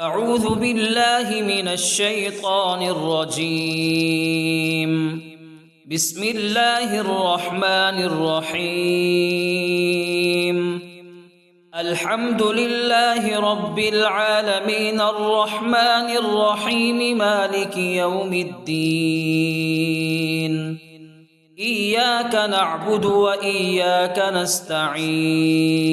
أعوذ بالله من الشيطان الرجيم. بسم الله الرحمن الرحيم. الحمد لله رب العالمين الرحمن الرحيم مالك يوم الدين. إياك نعبد وإياك نستعين.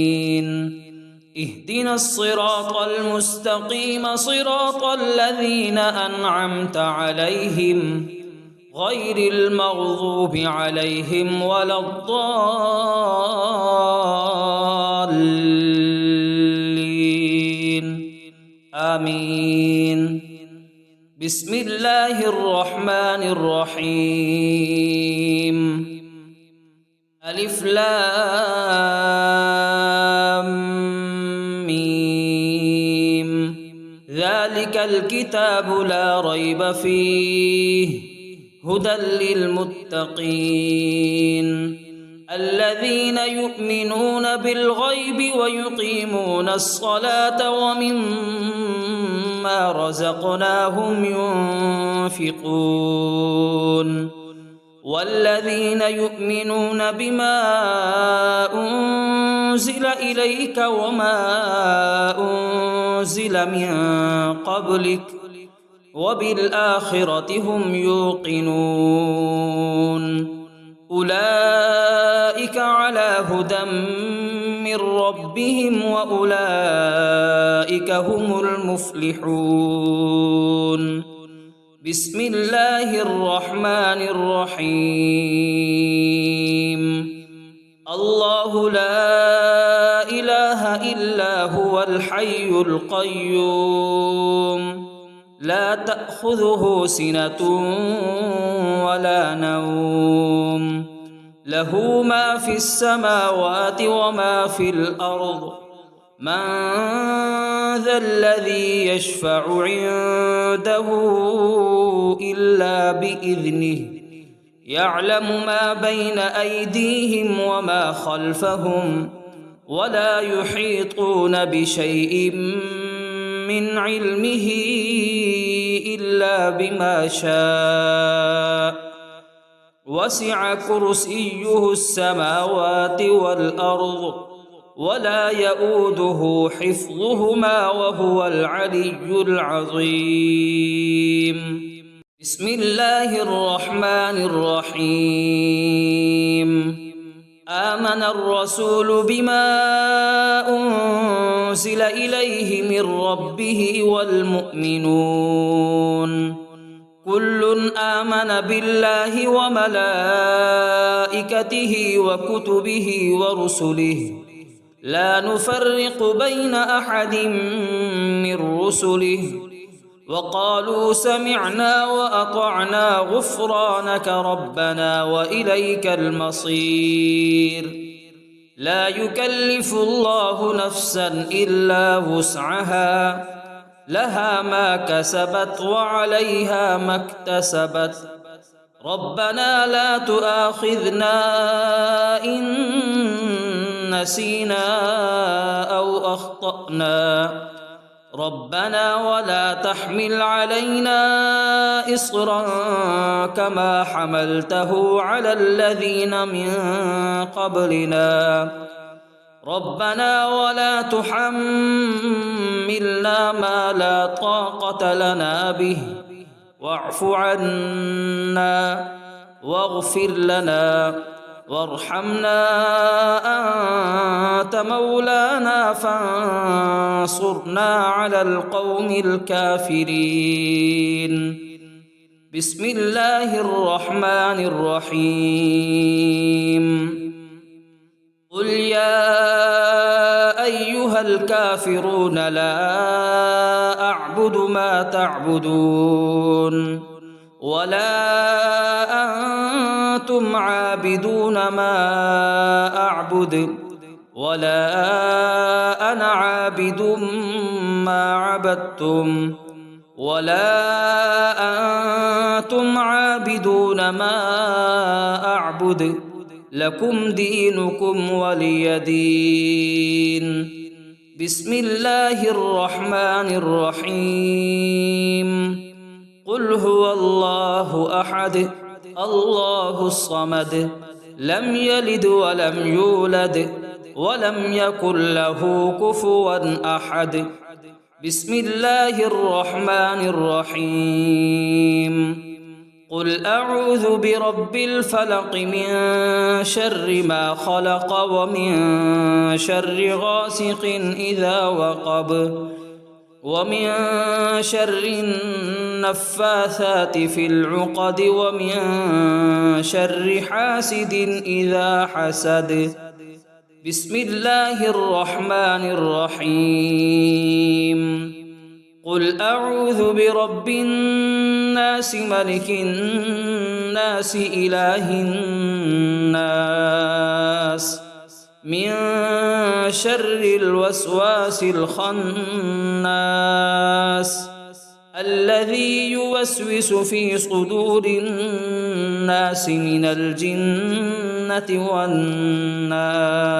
اهدنا الصراط المستقيم صراط الذين أنعمت عليهم غير المغضوب عليهم ولا الضالين آمين. بسم الله الرحمن الرحيم. ألف لام ذلك الكتاب لا ريب فيه هدى للمتقين الذين يؤمنون بالغيب ويقيمون الصلاة ومما رزقناهم ينفقون والذين يؤمنون بما أنزل إليك وما أنزل من قبلك وبالآخرة هم يوقنون أولئك على هدى من ربهم وأولئك هم المفلحون. بسم الله الرحمن الرحيم. الله لا إله إلا هو الحي القيوم لا تأخذه سنة ولا نوم له ما في السماوات وما في الأرض من ذا الذي يشفع عنده إلا بإذنه يعلم ما بين أيديهم وما خلفهم ولا يحيطون بشيء من علمه إلا بما شاء وسع كرسيه السماوات والأرض ولا يؤوده حفظهما وهو العلي العظيم. بسم الله الرحمن الرحيم. آمن الرسول بما أنزل إليه من ربه والمؤمنون كل آمن بالله وملائكته وكتبه ورسله لا نفرق بين أحد من رسله وقالوا سمعنا وأطعنا غفرانك ربنا وإليك المصير. لا يكلف الله نفسا إلا وسعها لها ما كسبت وعليها ما اكتسبت ربنا لا تؤاخذنا إن نسينا أو أخطأنا ربنا ولا تحمل علينا إصرا كما حملته على الذين من قبلنا ربنا ولا تحملنا ما لا طاقة لنا به واعف عنا واغفر لنا وارحمنا أنت مولانا فانصرنا على القوم الكافرين. بسم الله الرحمن الرحيم. قل يا أيها الكافرون لا أعبد ما تعبدون ولا أنتم عابدون ما أعبد ولا أنا عابد ما عبدتم ولا أنتم عابدون ما أعبد لكم دينكم ولي دين. بسم الله الرحمن الرحيم قل هو الله أحد الله الصمد لم يلد ولم يولد ولم يكن له كفوا أحد بسم الله الرحمن الرحيم قل أعوذ برب الفلق من شر ما خلق ومن شر غاسق إذا وقب ومن شر النفاثات في العقد ومن شر حاسد إذا حسد بسم الله الرحمن الرحيم قل أعوذ برب الناس ملك الناس إله الناس من شر الوسواس الخناس الذي يوسوس في صدور الناس من الجنة والناس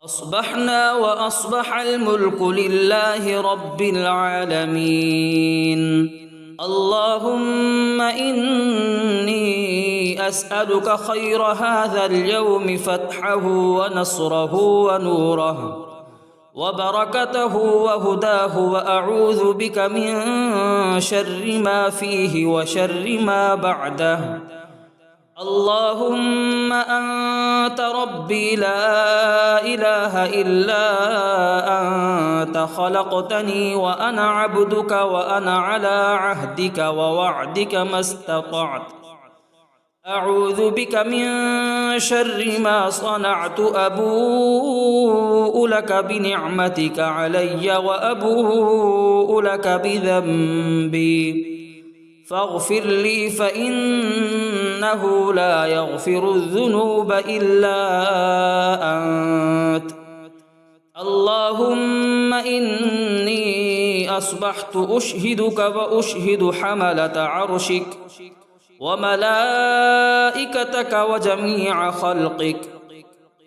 أصبحنا وأصبح الملك لله رب العالمين اللهم إني أسألك خير هذا اليوم فتحه ونصره ونوره وبركته وهداه وأعوذ بك من شر ما فيه وشر ما بعده اللهم أنت ربي لا إله إلا أنت خلقتني وأنا عبدك وأنا على عهدك ووعدك ما استطعت أعوذ بك من شر ما صنعت أبوء لك بنعمتك علي وأبوء لك بذنبي فاغفر لي فإنه لا يغفر الذنوب إلا أنت اللهم إني أصبحت أشهدك وأشهد حملة عرشك وملائكتك وجميع خلقك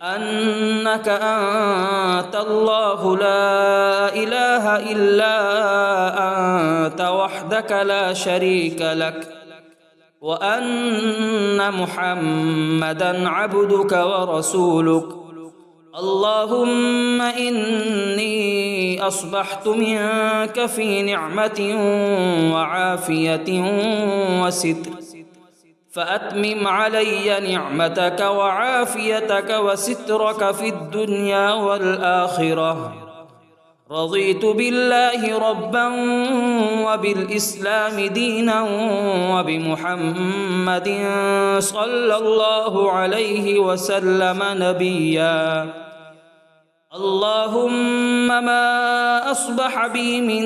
أنك أنت الله لا إله إلا أنت وحدك لا شريك لك وأن محمدًا عبدك ورسولك اللهم إني أصبحت منك في نعمة وعافية وستر فأتمم علي نعمتك وعافيتك وسترك في الدنيا والآخرة رضيت بالله ربا وبالإسلام دينا وبمحمد صلى الله عليه وسلم نبيا اللهم ما أصبح بي من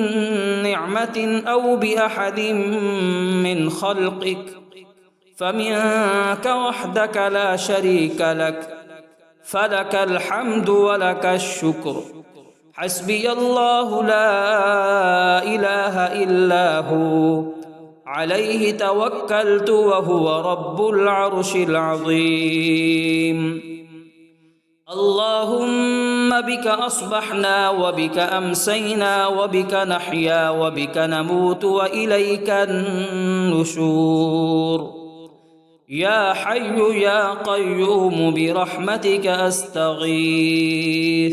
نعمة أو بأحد من خلقك فمنك وحدك لا شريك لك فلك الحمد ولك الشكر حسبي الله لا إله إلا هو عليه توكلت وهو رب العرش العظيم اللهم بك أصبحنا وبك أمسينا وبك نحيا وبك نموت وإليك النشور يا حي يا قيوم برحمتك أستغيث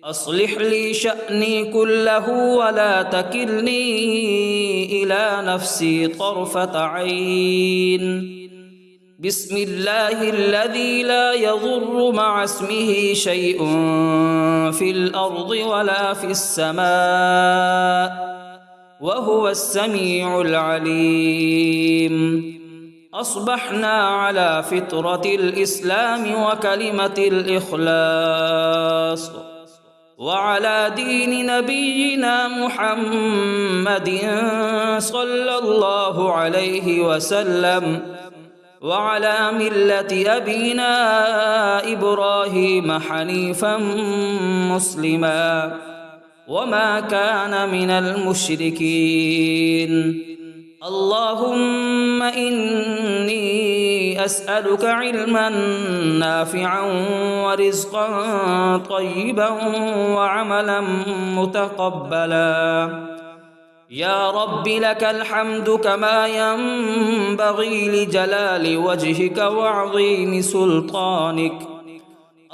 أصلح لي شأني كله ولا تكلني إلى نفسي طرفة عين بسم الله الذي لا يضر مع اسمه شيء في الأرض ولا في السماء وهو السميع العليم أصبحنا على فطرة الإسلام وكلمة الإخلاص وعلى دين نبينا محمد صلى الله عليه وسلم وعلى ملة أبينا إبراهيم حنيفا مسلما وما كان من المشركين اللهم إني أسألك علما نافعا ورزقا طيبا وعملا متقبلا. يا رب لك الحمد كما ينبغي لجلال وجهك وعظيم سلطانك.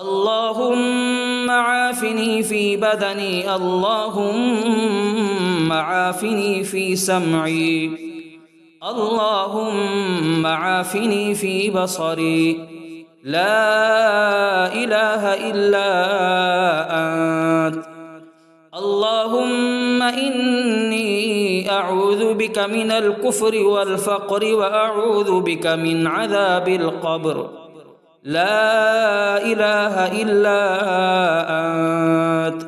اللهم عافني في بدني، اللهم عافني في سمعي، اللهم عافني في بصري. لا إله إلا أنت. اللهم إني أعوذ بك من الكفر والفقر وأعوذ بك من عذاب القبر. لا إله إلا أنت.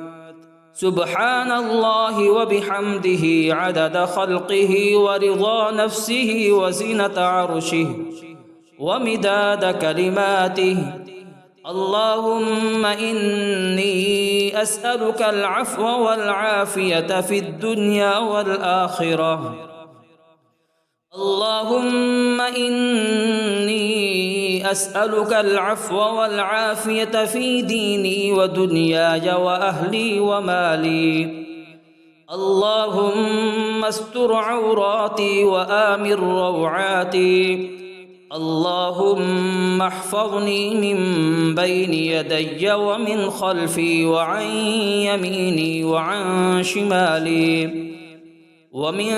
سبحان الله وبحمده عدد خلقه ورضا نفسه وزنة عرشه ومداد كلماته. اللهم إني أسألك العفو والعافية في الدنيا والآخرة. اللهم إني أسألك العفو والعافية في ديني ودنياي وأهلي ومالي. اللهم استر عوراتي وآمن روعاتي. اللهم احفظني من بين يدي ومن خلفي وعن يميني وعن شمالي ومن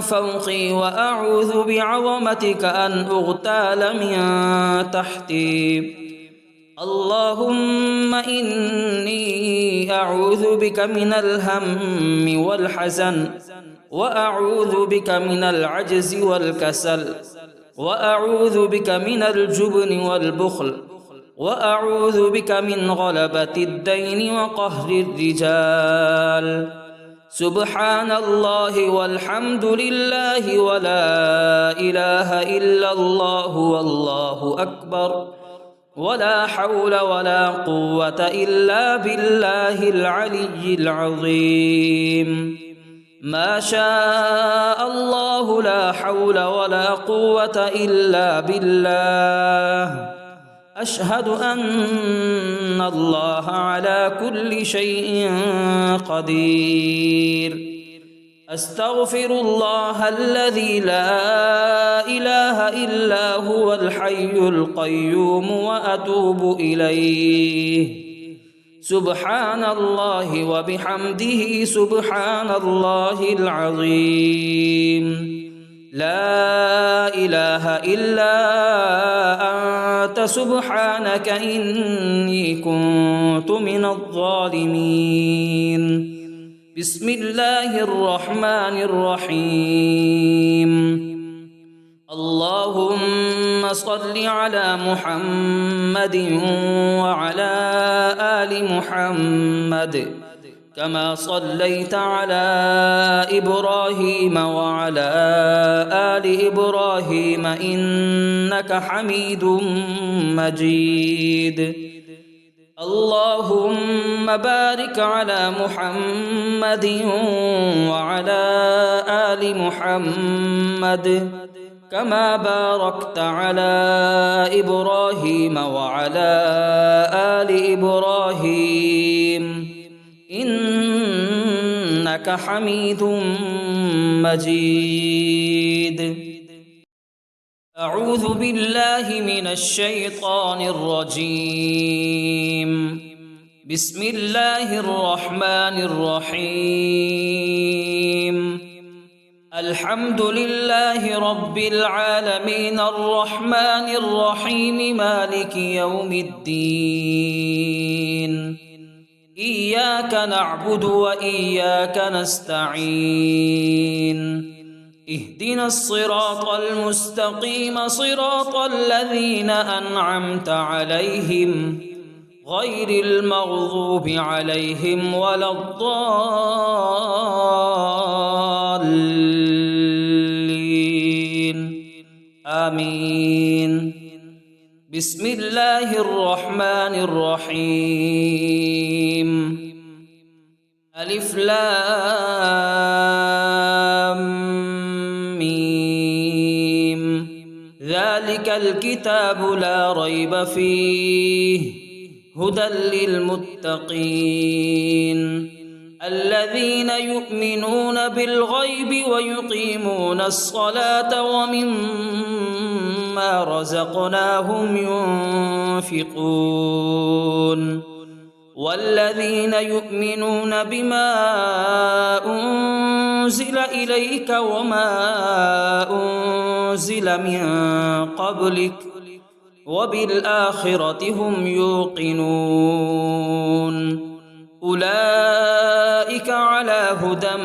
فوقي، وأعوذ بعظمتك أن أغتال من تحتي. اللهم إني أعوذ بك من الهم والحزن، وأعوذ بك من العجز والكسل، وأعوذ بك من الجبن والبخل، وأعوذ بك من غلبة الدين وقهر الرجال. سبحان الله والحمد لله ولا إله إلا الله والله أكبر، ولا حول ولا قوة إلا بالله العلي العظيم. ما شاء الله لا حول ولا قوة إلا بالله. أشهد أن الله على كل شيء قدير. أستغفر الله الذي لا إله إلا هو الحي القيوم وأتوب إليه. سبحان الله وبحمده سبحان الله العظيم. لا إله إلا أنت سبحانك إني كنت من الظالمين. بسم الله الرحمن الرحيم. اللهم صل على محمد وعلى آل محمد كما صليت على إبراهيم وعلى آل إبراهيم إنك حميد مجيد. اللهم بارك على محمد وعلى آل محمد كما باركت على إبراهيم وعلى آل إبراهيم إنك حميد مجيد. أعوذ بالله من الشيطان الرجيم. بسم الله الرحمن الرحيم. الحمد لله رب العالمين الرحمن الرحيم مالك يوم الدين. إياك نعبد وإياك نستعين. اهدنا الصراط المستقيم صراط الذين أنعمت عليهم غير المغضوب عليهم ولا الضالين. آمين. بسم الله الرحمن الرحيم. ألف لام ميم. ذلك ذلك الكتاب لا ريب فيه هدى للمتقين الذين يؤمنون بالغيب ويقيمون الصلاة ومما رزقناهم ينفقون والذين يؤمنون بما أنزل إليك وما أنزل من قبلك وبالآخرة هم يوقنون أولئك على هدى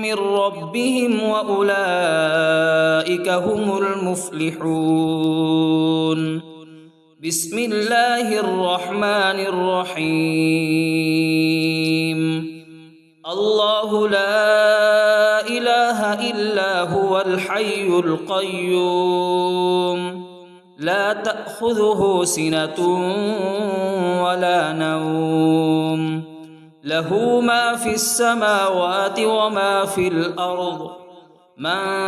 من ربهم وأولئك هم المفلحون بسم الله الرحمن الرحيم الله لا إله إلا هو الحي القيوم لا تأخذه سنة ولا نوم له ما في السماوات وما في الأرض من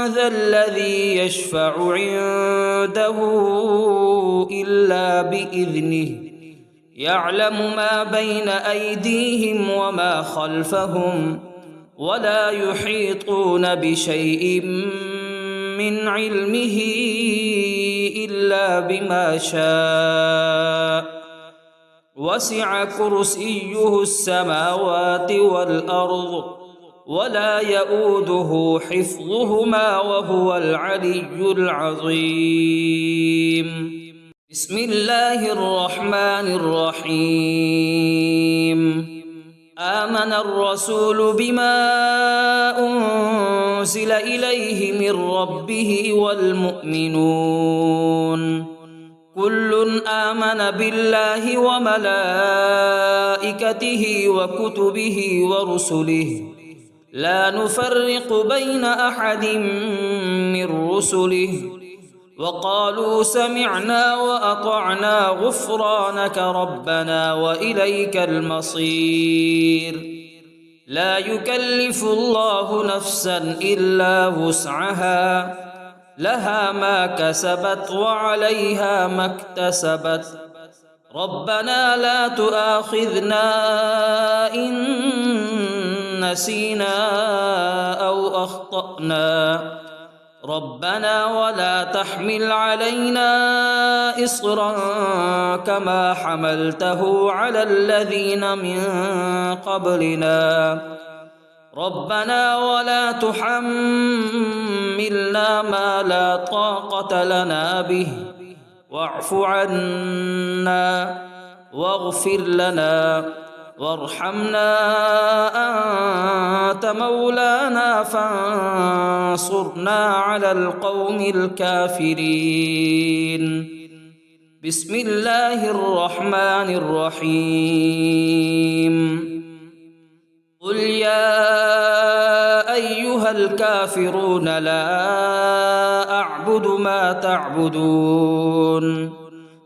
ذا الذي يشفع عنده إلا بإذنه يعلم ما بين أيديهم وما خلفهم ولا يحيطون بشيء من علمه إلا بما شاء وسع كرسيه السماوات والأرض ولا يؤوده حفظهما وهو العلي العظيم بسم الله الرحمن الرحيم آمن الرسول بما أنزل إليه من ربه والمؤمنون كل آمن بالله وملائكته وكتبه ورسله لا نفرق بين أحد من رسله وقالوا سمعنا وأطعنا غفرانك ربنا وإليك المصير لا يكلف الله نفسا إلا وسعها لها ما كسبت وعليها ما اكتسبت ربنا لا تؤاخذنا إن نسينا أو أخطأنا ربنا ولا تحمل علينا إصرا كما حملته على الذين من قبلنا ربنا ولا تحملنا ما لا طاقة لنا به واعف عنا واغفر لنا وارحمنا أنت مولانا فانصرنا على القوم الكافرين بسم الله الرحمن الرحيم قل يا أيها الكافرون لا أعبد ما تعبدون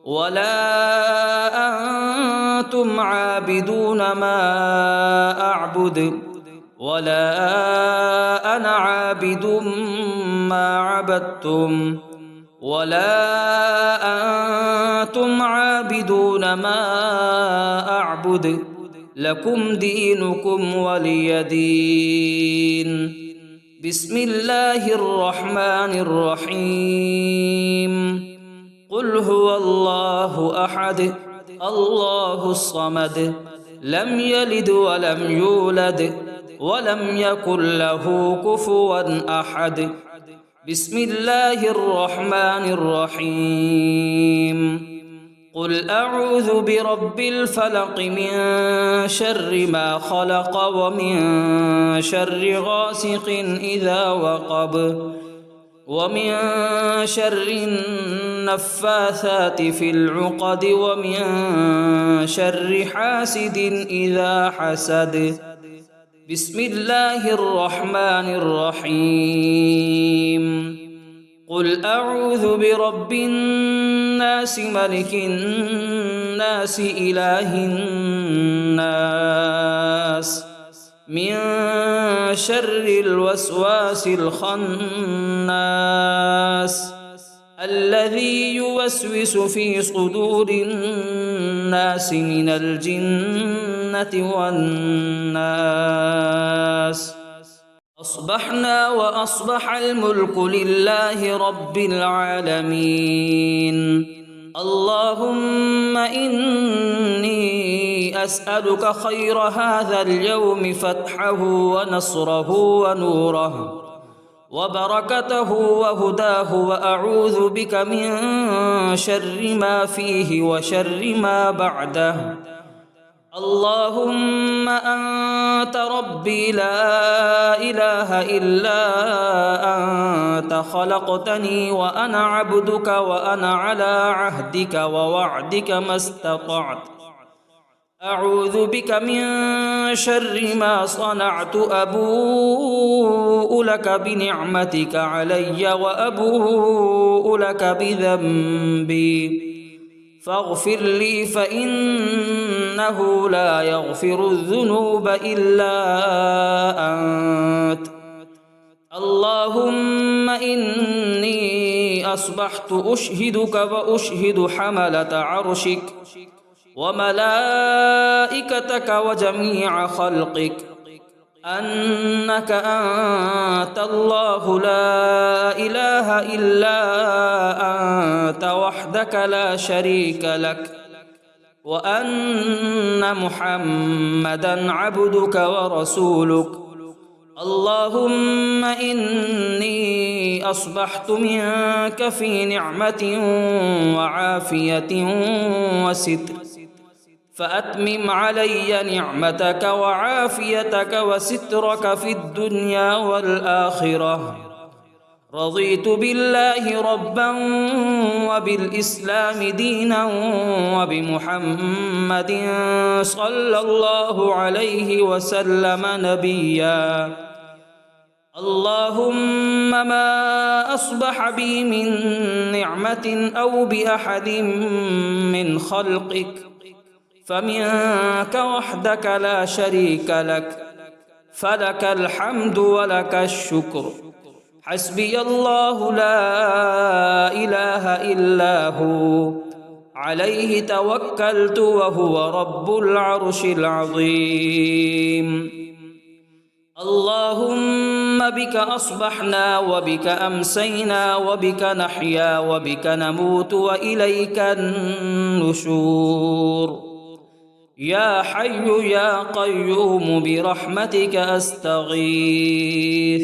ولا أنتم عابدون ما أعبد ولا أنا عابد ما عبدتم ولا أنتم عابدون ما أعبد لكم دينكم ولي دين بسم الله الرحمن الرحيم قل هو الله أحد الله الصمد لم يلد ولم يولد ولم يكن له كفوا أحد بسم الله الرحمن الرحيم قل أعوذ برب الفلق من شر ما خلق ومن شر غاسق إذا وقب ومن شر النفاثات في العقد ومن شر حاسد إذا حسد بسم الله الرحمن الرحيم قل أعوذ برب الناس ملك الناس إله الناس من شر الوسواس الخناس الذي يوسوس في صدور الناس من الجنة والناس. أصبحنا وأصبح الملك لله رب العالمين. اللهم إني أسألك خير هذا اليوم فتحه ونصره ونوره وبركته وهداه، وأعوذ بك من شر ما فيه وشر ما بعده. اللهم أنت ربي لا إله إلا أنت، خلقتني وأنا عبدك وأنا على عهدك ووعدك ما استطعت. أعوذ بك من شر ما صنعت، أبوء لك بنعمتك علي وأبوء لك بذنبي، فاغفر لي فإنه لا يغفر الذنوب إلا أنت. اللهم إني أصبحت أشهدك وأشهد حملة عرشك وملائكتك وجميع خلقك أنك أنت الله لا إله إلا أنت وحدك لا شريك لك، وأن محمدًا عبدك ورسولك. اللهم إني أصبحت منك في نعمة وعافية وستر، فأتمم علي نعمتك وعافيتك وسترك في الدنيا والآخرة. رضيت بالله ربا وبالإسلام دينا وبمحمد صلى الله عليه وسلم نبيا. اللهم ما أصبح بي من نعمة أو بأحد من خلقك فمنك وحدك لا شريك لك، فلك الحمد ولك الشكر. حسبي الله لا إله إلا هو، عليه توكلت وهو رب العرش العظيم. اللهم بك أصبحنا وبك أمسينا وبك نحيا وبك نموت وإليك النشور. يا حي يا قيوم برحمتك أستغيث،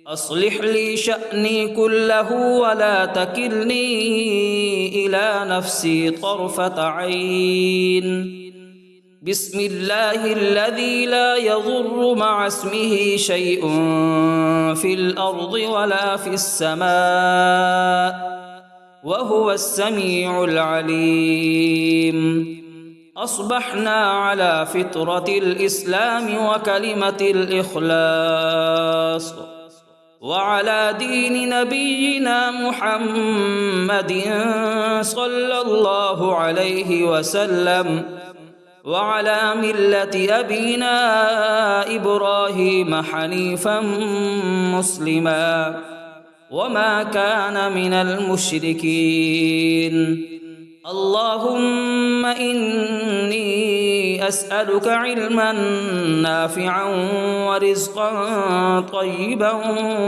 أصلح لي شأني كله ولا تكلني إلى نفسي طرفة عين. بسم الله الذي لا يضر مع اسمه شيء في الأرض ولا في السماء، وهو السميع العليم. أصبحنا على فطرة الإسلام وكلمة الإخلاص، وعلى دين نبينا محمد صلى الله عليه وسلم، وعلى ملة أبينا إبراهيم حنيفا مسلما وما كان من المشركين. اللهم إني أسألك علما نافعا ورزقا طيبا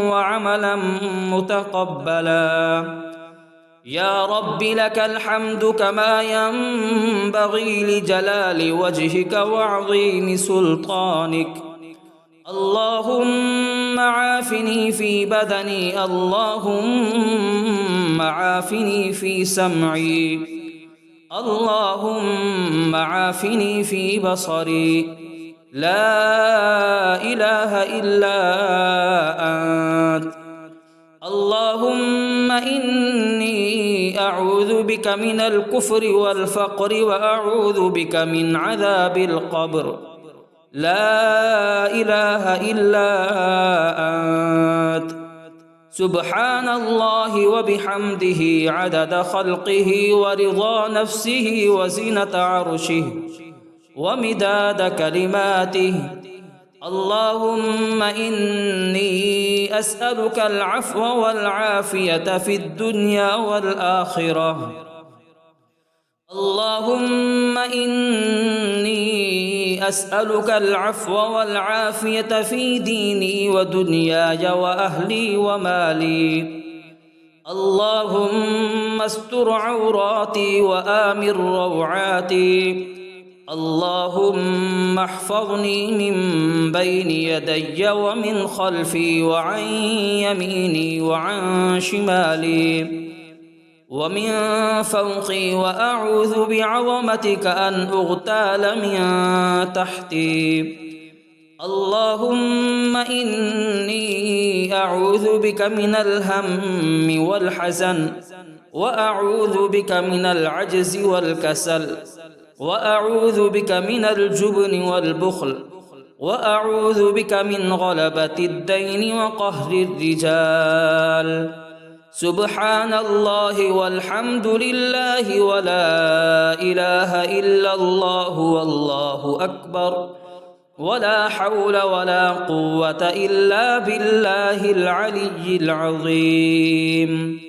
وعملا متقبلا. يا رب لك الحمد كما ينبغي لجلال وجهك وعظيم سلطانك. اللهم عافني في بدني، اللهم عافني في سمعي، اللهم عافني في بصري. لا إله إلا أنت. اللهم إني أعوذ بك من الكفر والفقر وأعوذ بك من عذاب القبر. لا إله إلا أنت. سبحان الله وبحمده عدد خلقه ورضا نفسه وزنة عرشه ومداد كلماته. اللهم إني أسألك العفو والعافية في الدنيا والآخرة. اللهم إني أسألك العفو والعافية في ديني ودنياي وأهلي ومالي. اللهم استر عوراتي وآمن روعاتي. اللهم احفظني من بين يدي ومن خلفي وعن يميني وعن شمالي ومن فوقي، وأعوذ بعظمتك أن أغتال من تحتي. اللهم إني أعوذ بك من الهم والحزن، وأعوذ بك من العجز والكسل، وأعوذ بك من الجبن والبخل، وأعوذ بك من غلبة الدين وقهر الرجال. سبحان الله والحمد لله ولا إله إلا الله والله أكبر، ولا حول ولا قوة إلا بالله العلي العظيم.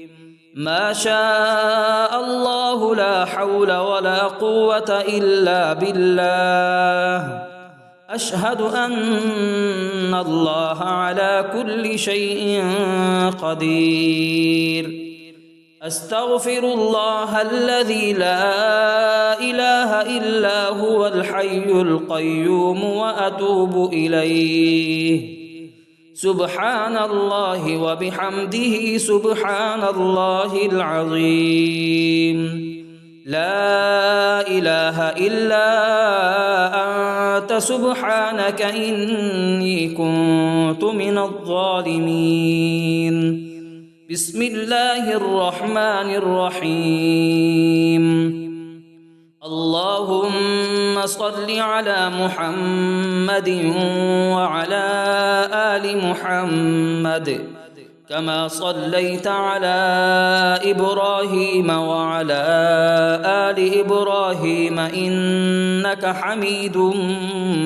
ما شاء الله لا حول ولا قوة إلا بالله. أشهد أن الله على كل شيء قدير. أستغفر الله الذي لا إله إلا هو الحي القيوم وأتوب إليه. سبحان الله وبحمده سبحان الله العظيم. لا إله إلا أنت سبحانك إني كنت من الظالمين. بسم الله الرحمن الرحيم. اللهم صل على محمد وعلى آل محمد كما صليت على إبراهيم وعلى آل إبراهيم إنك حميد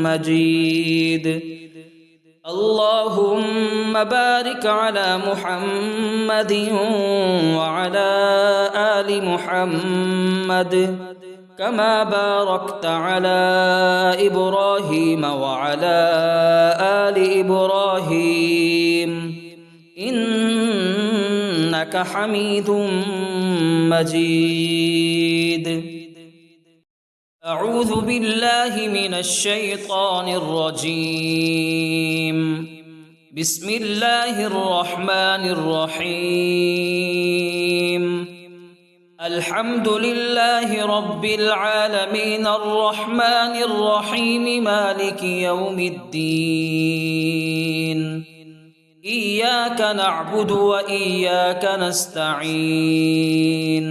مجيد. اللهم بارك على محمد وعلى آل محمد كما باركت على إبراهيم وعلى آل إبراهيم إنك حميد مجيد. أعوذ بالله من الشيطان الرجيم. بسم الله الرحمن الرحيم. الحمد لله رب العالمين الرحمن الرحيم مالك يوم الدين. إياك نعبد وإياك نستعين.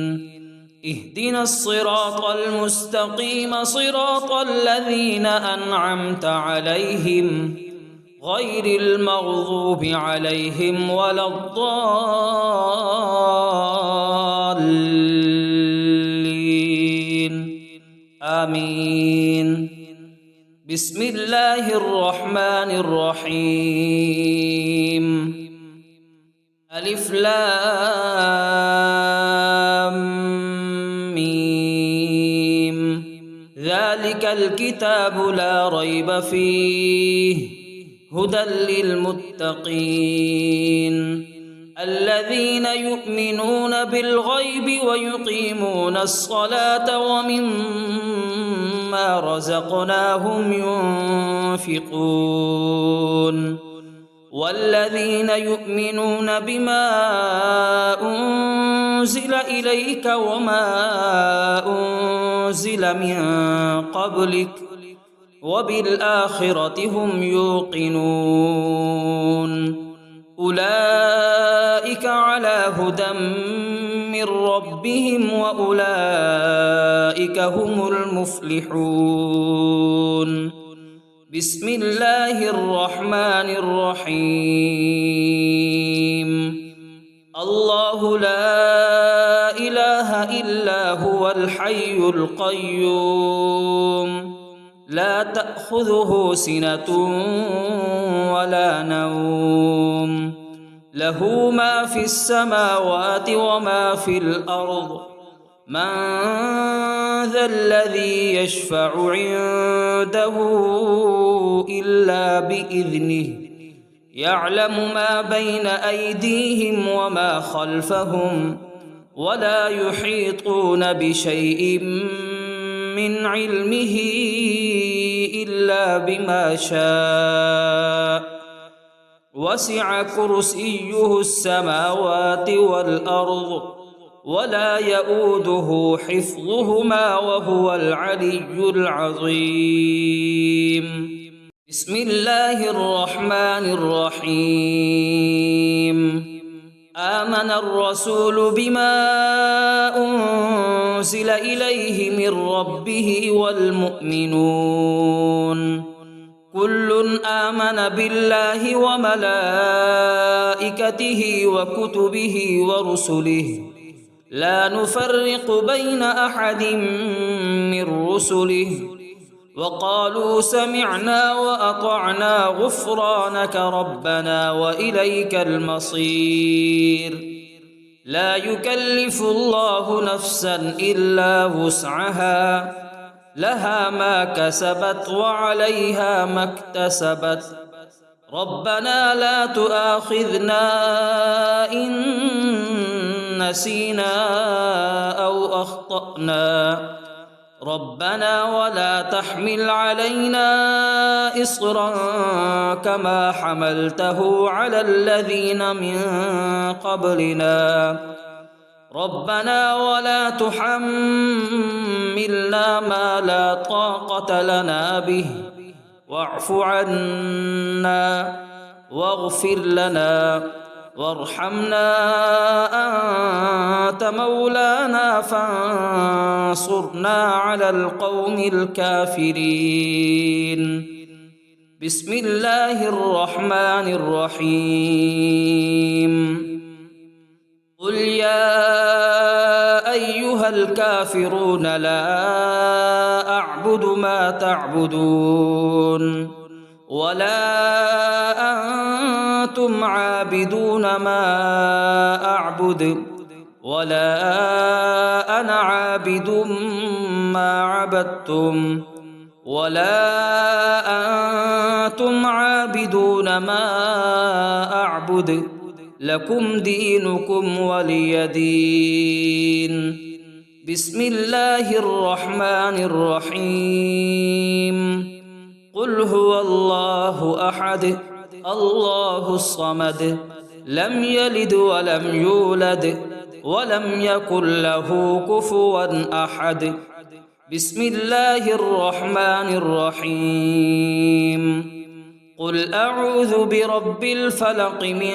اهدنا الصراط المستقيم صراط الذين أنعمت عليهم غير المغضوب عليهم ولا الضالين. آمين. بسم الله الرحمن الرحيم. ألف لام ميم. ذلك الكتاب لا ريب فيه هدى للمتقين الذين يؤمنون بالغيب ويقيمون الصلاة ومما رزقناهم ينفقون والذين يؤمنون بما أنزل إليك وما أنزل من قبلك وبالآخرة هم يوقنون أولئك على هدى من ربهم وأولئك هم المفلحون. بسم الله الرحمن الرحيم. الله لا إله إلا هو الحي القيوم لا تأخذه سنة ولا نوم له ما في السماوات وما في الأرض من ذا الذي يشفع عنده إلا بإذنه يعلم ما بين أيديهم وما خلفهم ولا يحيطون بشيء من علمه إلا بما شاء وسع كرسيه السماوات والأرض ولا يؤوده حفظهما وهو العلي العظيم بسم الله الرحمن الرحيم آمن الرسول بما أنزل إليه من ربه والمؤمنون كل آمن بالله وملائكته وكتبه ورسله لا نفرق بين أحد من رسله وقالوا سمعنا وأطعنا غفرانك ربنا وإليك المصير لا يكلف الله نفسا إلا وسعها لها ما كسبت وعليها ما اكتسبت ربنا لا تؤاخذنا إن نسينا أو أخطأنا ربنا ولا تحمل علينا إصرا كما حملته على الذين من قبلنا ربنا ولا تحملنا ما لا طاقة لنا به واعف عنا واغفر لنا وارحمنا أنت مولانا فانصرنا على القوم الكافرين بسم الله الرحمن الرحيم قل يا أيها الكافرون لا أعبد ما تعبدون ولا أنتم عابدون ما أعبد ولا أنا عابد ما عبدتم ولا أنتم عابدون ما أعبد لكم دينكم ولي دين بسم الله الرحمن الرحيم قل هو الله أحد الله الصمد لم يلد ولم يولد ولم يكن له كفوا أحد بسم الله الرحمن الرحيم قل أعوذ برب الفلق من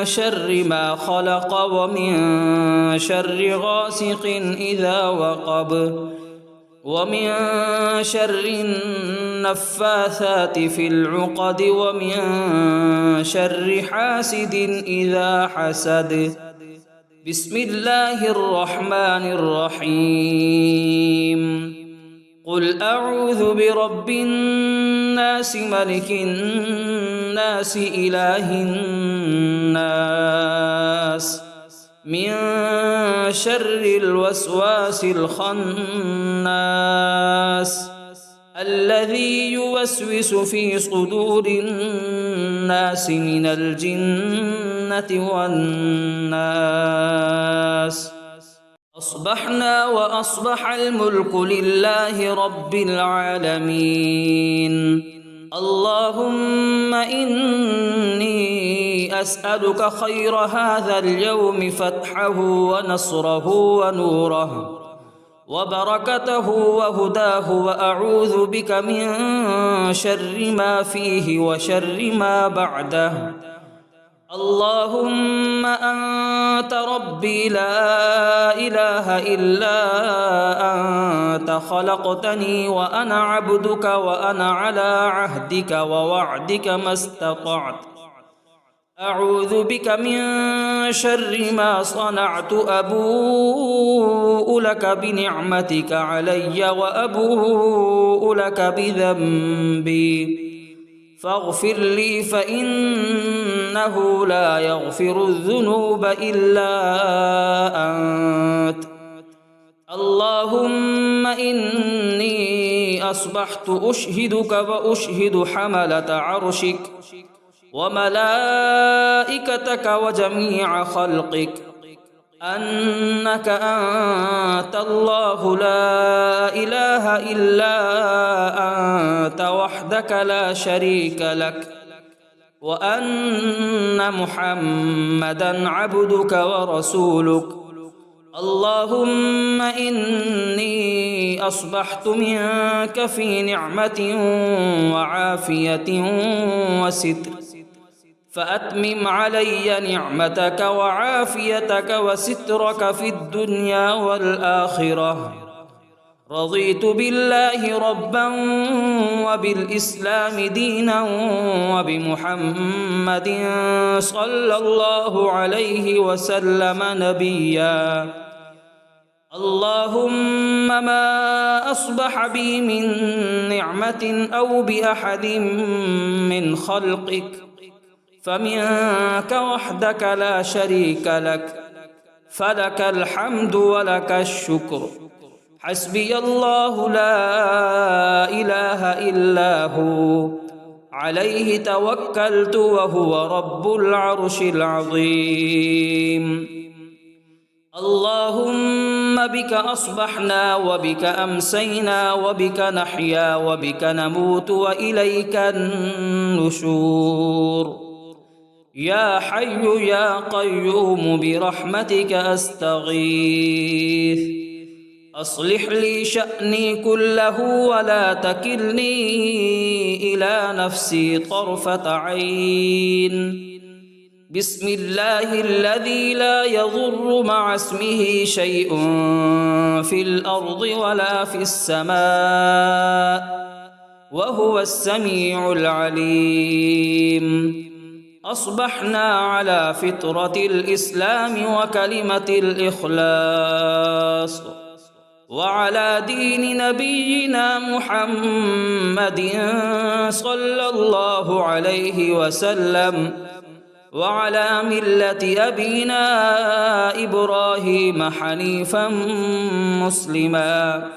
شر ما خلق ومن شر غاسق إذا وقب ومن شر النفاثات في العقد ومن شر حاسد إذا حسد بسم الله الرحمن الرحيم قل أعوذ برب الناس ملك الناس إله الناس من شر الوسواس الخناس الذي يوسوس في صدور الناس من الجنة والناس أصبحنا وأصبح الملك لله رب العالمين اللهم إني أسألك خير هذا اليوم فتحه ونصره ونوره وبركته وهداه وأعوذ بك من شر ما فيه وشر ما بعده اللهم أنت ربي لا إله إلا أنت خلقتني وأنا عبدك وأنا على عهدك ووعدك ما استطعت أعوذ بك من شر ما صنعت أبوء لك بنعمتك علي وأبوء لك بذنبي فاغفر لي فإنه لا يغفر الذنوب إلا أنت. اللهم إني أصبحت أشهدك وأشهد حملة عرشك وملائكتك وجميع خلقك أنك أنت الله لا إله إلا أنت وحدك لا شريك لك وأن محمدًا عبدك ورسولك. اللهم إني أصبحت منك في نعمة وعافية وستر فأتمم علي نعمتك وعافيتك وسترك في الدنيا والآخرة. رضيت بالله ربا وبالإسلام دينا وبمحمد صلى الله عليه وسلم نبيا. اللهم ما أصبح بي من نعمة أو بأحد من خلقك فمنك وحدك لا شريك لك فلك الحمد ولك الشكر. حسبي الله لا إله إلا هو عليه توكلت وهو رب العرش العظيم. اللهم بك أصبحنا وبك أمسينا وبك نحيا وبك نموت وإليك النشور. يا حي يا قيوم برحمتك أستغيث أصلح لي شأني كله ولا تكلني إلى نفسي طرفة عين. بسم الله الذي لا يضر مع اسمه شيء في الأرض ولا في السماء وهو السميع العليم. أصبحنا على فطرة الإسلام وكلمة الإخلاص وعلى دين نبينا محمد صلى الله عليه وسلم وعلى ملة أبينا إبراهيم حنيفا مسلما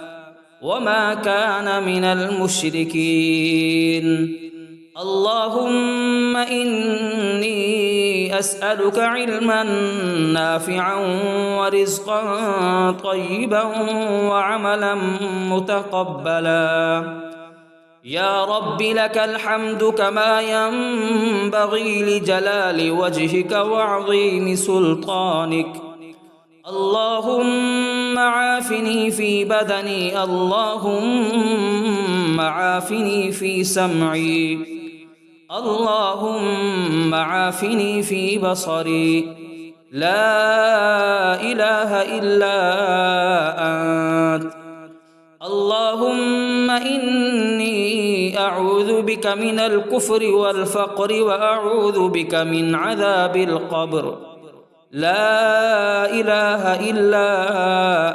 وما كان من المشركين. اللهم إني أسألك علما نافعا ورزقا طيبا وعملا متقبلا. يا رب لك الحمد كما ينبغي لجلال وجهك وعظيم سلطانك. اللهم عافني في بدني اللهم عافني في سمعي اللهم عافني في بصري. لا إله إلا أنت. اللهم إني أعوذ بك من الكفر والفقر وأعوذ بك من عذاب القبر. لا إله إلا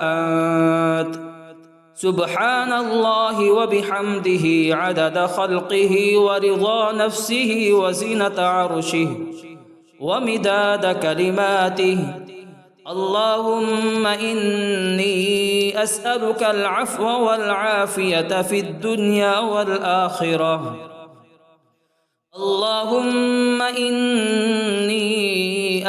أنت. سبحان الله وبحمده عدد خلقه ورضا نفسه وزنة عرشه ومداد كلماته. اللهم إني أسألك العفو والعافية في الدنيا والآخرة. اللهم إني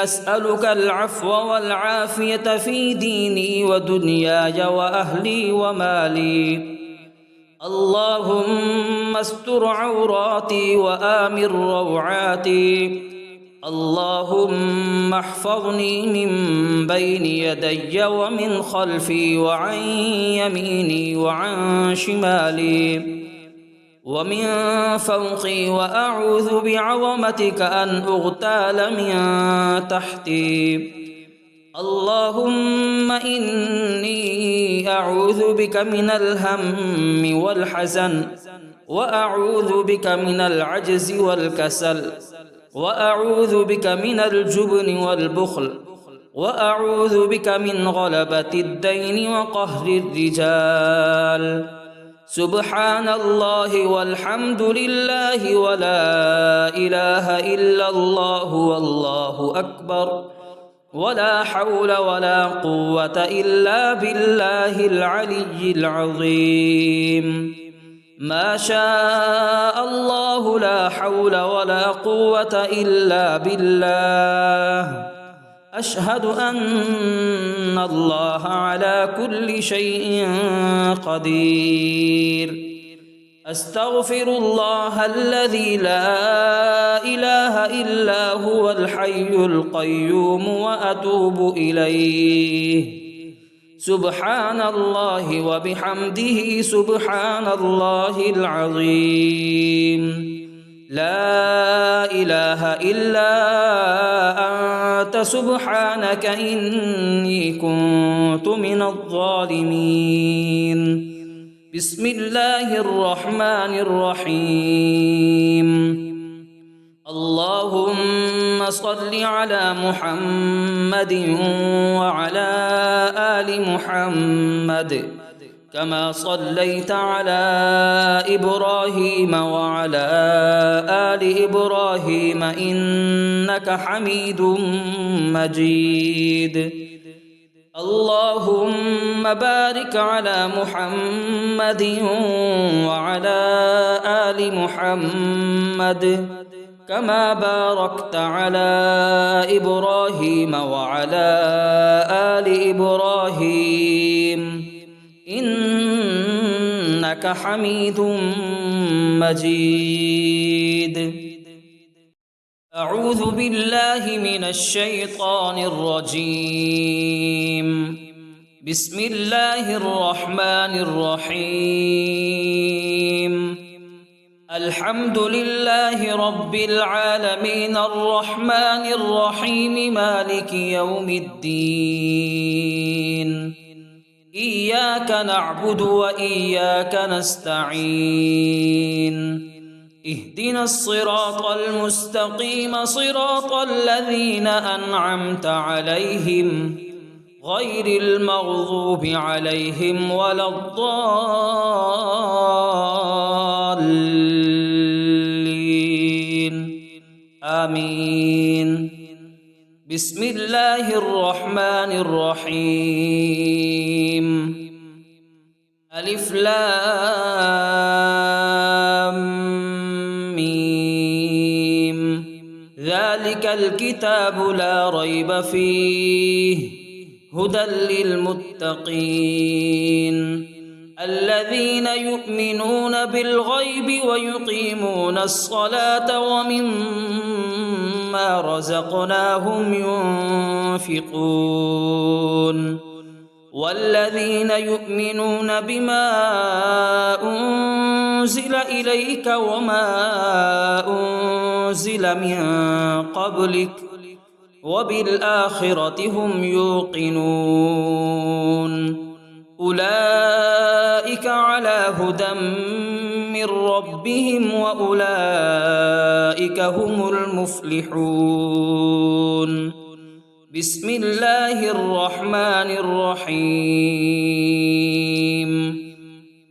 أسألك العفو والعافية في ديني ودنياي وأهلي ومالي. اللهم استر عوراتي وآمن روعاتي. اللهم احفظني من بين يدي ومن خلفي وعن يميني وعن شمالي ومن فوقي وأعوذ بعظمتك أن أغتال من تحتي. اللهم إني أعوذ بك من الهم والحزن وأعوذ بك من العجز والكسل وأعوذ بك من الجبن والبخل وأعوذ بك من غلبة الدين وقهر الرجال. سبحان الله والحمد لله ولا إله إلا الله والله أكبر ولا حول ولا قوة إلا بالله العلي العظيم. ما شاء الله لا حول ولا قوة إلا بالله. أشهد أن الله على كل شيء قدير. أستغفر الله الذي لا إله إلا هو الحي القيوم وأتوب إليه. سبحان الله وبحمده سبحان الله العظيم. لا إله إلا أنت سبحانك إني كنت من الظالمين. بسم الله الرحمن الرحيم. اللهم صل على محمد وعلى آل محمد كما صليت على إبراهيم وعلى آل إبراهيم إنك حميد مجيد. اللهم بارك على محمد وعلى آل محمد كما باركت على إبراهيم وعلى آل إبراهيم إنك حميد مجيد. أعوذ بالله من الشيطان الرجيم. بسم الله الرحمن الرحيم. الحمد لله رب العالمين الرحمن الرحيم مالك يوم الدين. إياك نعبد وإياك نستعين. اهدنا الصراط المستقيم صراط الذين أنعمت عليهم غير المغضوب عليهم ولا الضالين. آمين. بسم الله الرحمن الرحيم. ألف لام ميم. ذلك الكتاب لا ريب فيه هدى للمتقين الذين يؤمنون بالغيب ويقيمون الصلاة ومما رزقناهم ينفقون والذين يؤمنون بما أنزل إليك وما أنزل من قبلك وبالآخرة هم يوقنون أولئك على هدى من ربهم وأولئك هم المفلحون. بسم الله الرحمن الرحيم.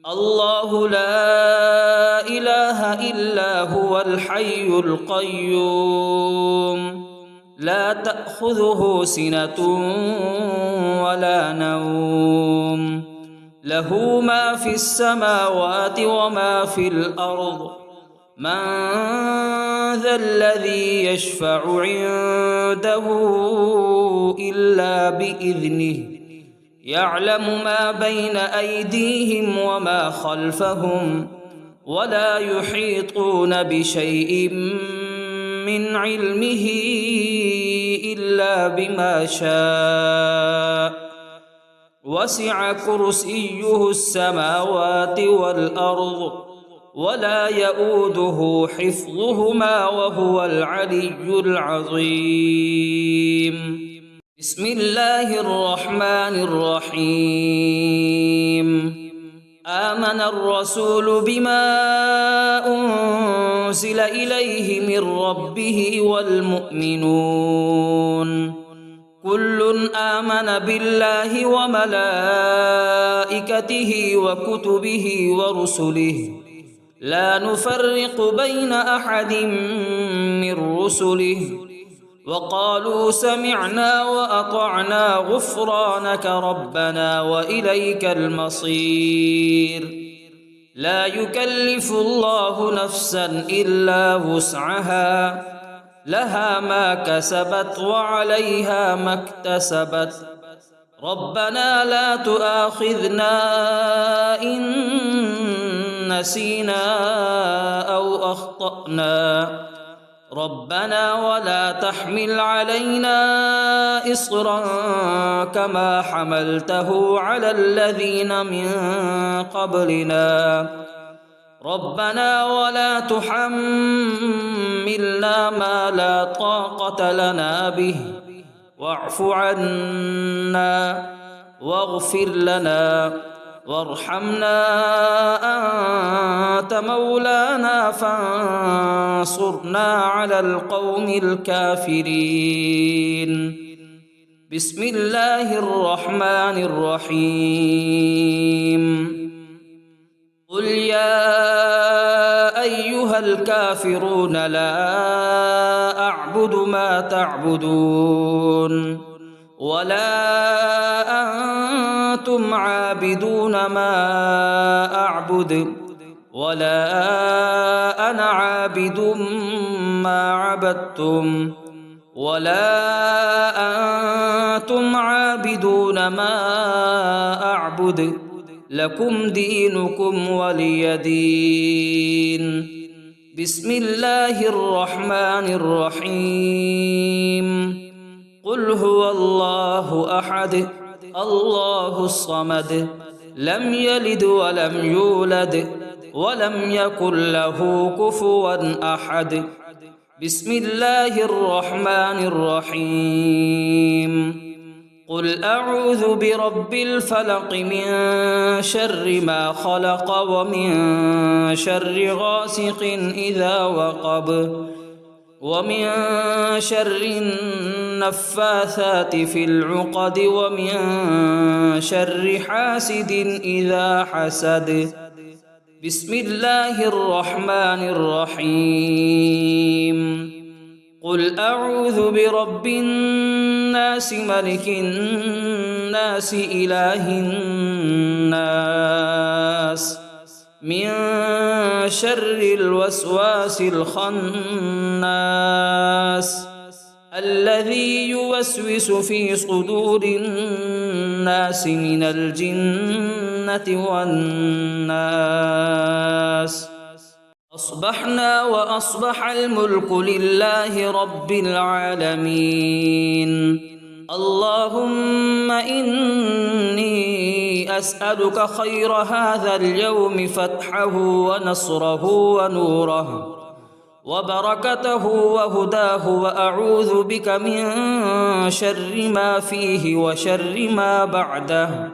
الله لا إله إلا هو الحي القيوم لا تأخذه سنة ولا نوم له ما في السماوات وما في الأرض من ذا الذي يشفع عنده إلا بإذنه يعلم ما بين أيديهم وما خلفهم ولا يحيطون بشيء من علمه إلا بما شاء وسع كرسيه السماوات والأرض ولا يؤوده حفظهما وهو العلي العظيم. بسم الله الرحمن الرحيم. آمن الرسول بما أنزل إليه من ربه والمؤمنون كل آمن بالله وملائكته وكتبه ورسله لا نفرق بين أحد من رسله وقالوا سمعنا وأطعنا غفرانك ربنا وإليك المصير لا يكلف الله نفسا إلا وسعها لها ما كسبت وعليها ما اكتسبت ربنا لا تؤاخذنا إن نسينا أو أخطأنا ربنا ولا تحمل علينا إصرا كما حملته على الذين من قبلنا ربنا ولا تحملنا ما لا طاقة لنا به واعف عنا واغفر لنا وارحمنا أنت مولانا فانصرنا على القوم الكافرين بسم الله الرحمن الرحيم قل يا أيها الكافرون لا أعبد ما تعبدون ولا أنتم عابدون ما أعبد ولا أنا عابد ما عبدتم ولا أنتم عابدون ما أعبد لكم دينكم ولي دين بسم الله الرحمن الرحيم قل هو الله أحد الله الصمد لم يلد ولم يولد ولم يكن له كفوا أحد بسم الله الرحمن الرحيم قل أعوذ برب الفلق من شر ما خلق ومن شر غاسق إذا وقب ومن شر النفاثات في العقد ومن شر حاسد إذا حسد بسم الله الرحمن الرحيم قل أعوذ برب الناس ملك الناس إله الناس من شر الوسواس الخناس الذي يوسوس في صدور الناس من الجنة والناس أصبحنا وأصبح الملك لله رب العالمين اللهم إني أسألك خير هذا اليوم فتحه ونصره ونوره وبركته وهداه وأعوذ بك من شر ما فيه وشر ما بعده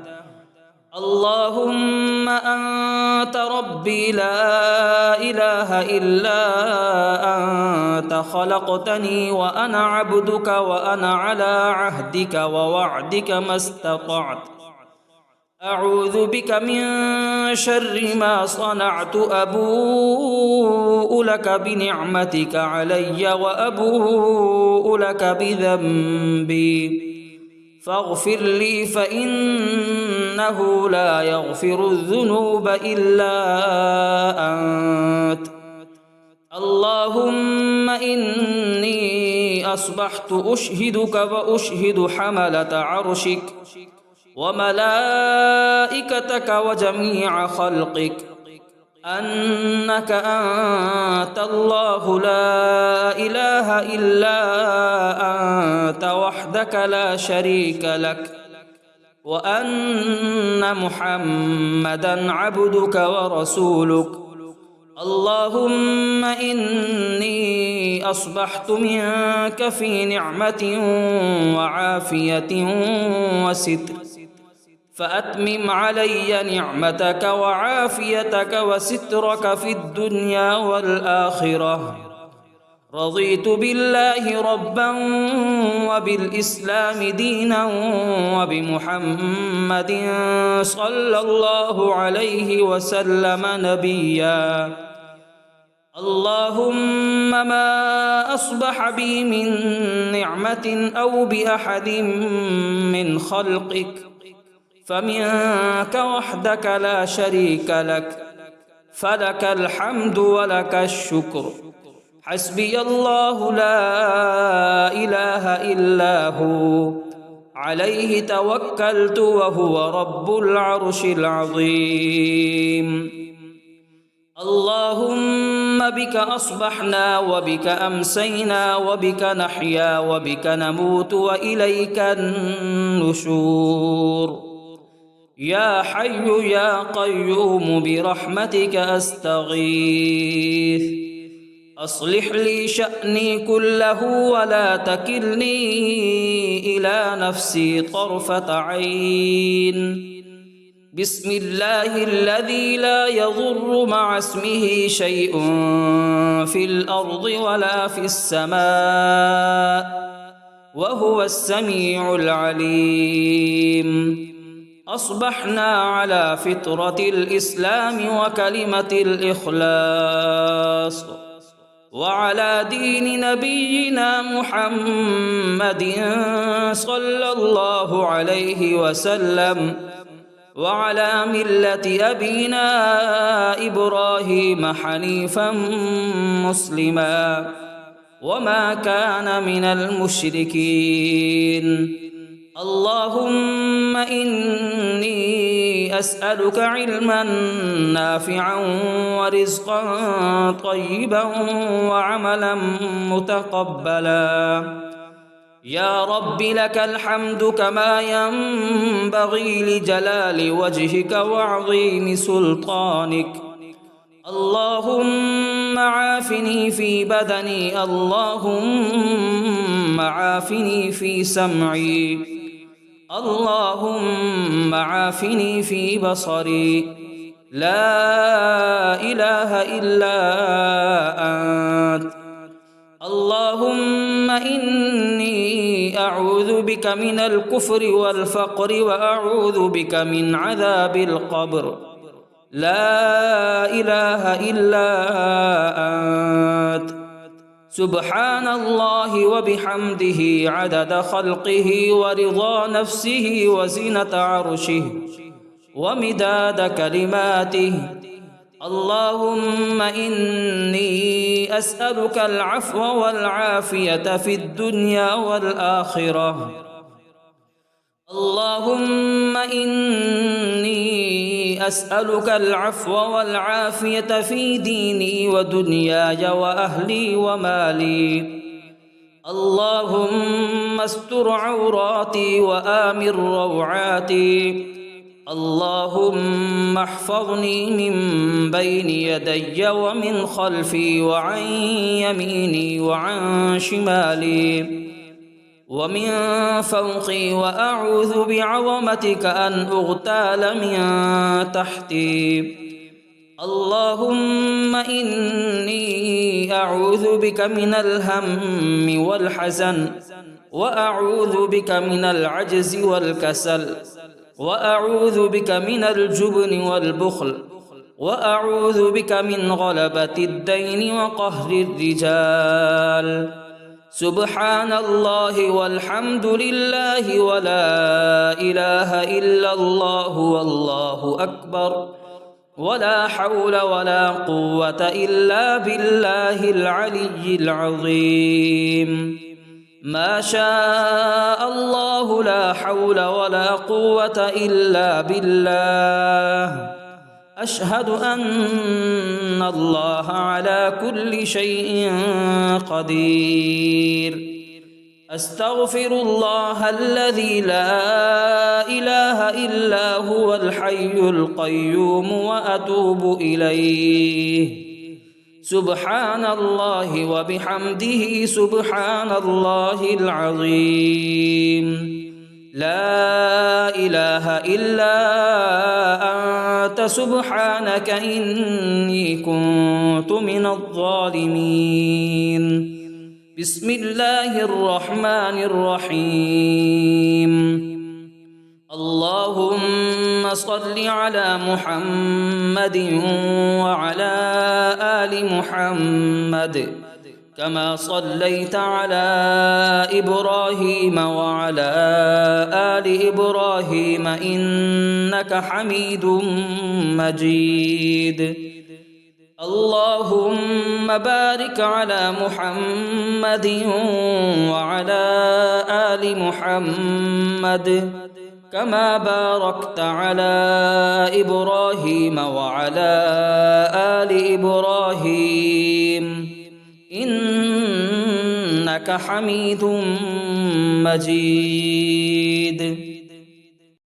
اللهم أنت ربي لا إله إلا أنت خلقتني وأنا عبدك وأنا على عهدك ووعدك ما استطعت أعوذ بك من شر ما صنعت أبوء لك بنعمتك علي وأبوء لك بذنبي فاغفر لي فإنه لا يغفر الذنوب إلا أنت اللهم إني أصبحت أشهدك وأشهد حملة عرشك وملائكتك وجميع خلقك أنك أنت الله لا إله إلا أنت وحدك لا شريك لك وأن محمدًا عبدك ورسولك اللهم إني أصبحت منك في نعمة وعافية وستر فأتمم علي نعمتك وعافيتك وسترك في الدنيا والآخرة. رضيت بالله ربا وبالإسلام دينا وبمحمد صلى الله عليه وسلم نبيا. اللهم ما أصبح بي من نعمة أو بأحد من خلقك فمنك وحدك لا شريك لك، فلك الحمد ولك الشكر. حسبي الله لا إله إلا هو، عليه توكلت وهو رب العرش العظيم. اللهم بك أصبحنا وبك أمسينا وبك نحيا وبك نموت وإليك النشور. يا حي يا قيوم برحمتك أستغيث. أصلح لي شأني كله ولا تكلني إلى نفسي طرفة عين. بسم الله الذي لا يضر مع اسمه شيء في الأرض ولا في السماء وهو السميع العليم. أصبحنا على فطرة الإسلام وكلمة الإخلاص وعلى دين نبينا محمد صلى الله عليه وسلم وعلى ملة أبينا إبراهيم حنيفا مسلما وما كان من المشركين. اللهم إني أسألك علما نافعا ورزقا طيبا وعملا متقبلا. يا رب لك الحمد كما ينبغي لجلال وجهك وعظيم سلطانك. اللهم عافني في بدني، اللهم عافني في سمعي، اللهم عافني في بصري. لا إله إلا أنت. اللهم إني أعوذ بك من الكفر والفقر وأعوذ بك من عذاب القبر. لا إله إلا أنت. سبحان الله وبحمده عدد خلقه ورضا نفسه وزنة عرشه ومداد كلماته. اللهم إني أسألك العفو والعافية في الدنيا والآخرة. اللهم إني أسألك العفو والعافية في ديني ودنياي وأهلي ومالي. اللهم استر عوراتي وآمن روعاتي. اللهم احفظني من بين يدي ومن خلفي وعن يميني وعن شمالي ومن فوقي، وأعوذ بعظمتك أن أغتال من تحتي. اللهم إني أعوذ بك من الهم والحزن، وأعوذ بك من العجز والكسل، وأعوذ بك من الجبن والبخل، وأعوذ بك من غلبة الدين وقهر الرجال. سبحان الله والحمد لله ولا إله إلا الله والله أكبر، ولا حول ولا قوة إلا بالله العلي العظيم. ما شاء الله لا حول ولا قوة إلا بالله. أشهد أن الله على كل شيء قدير. أستغفر الله الذي لا إله إلا هو الحي القيوم وأتوب إليه. سبحان الله وبحمده سبحان الله العظيم. لا إله إلا أنت سبحانك إني كنت من الظالمين. بسم الله الرحمن الرحيم. اللهم صل على محمد وعلى آل محمد كما صليت على إبراهيم وعلى آل إبراهيم إنك حميد مجيد. اللهم بارك على محمد وعلى آل محمد كما باركت على إبراهيم وعلى آل إبراهيم إنك حميد مجيد.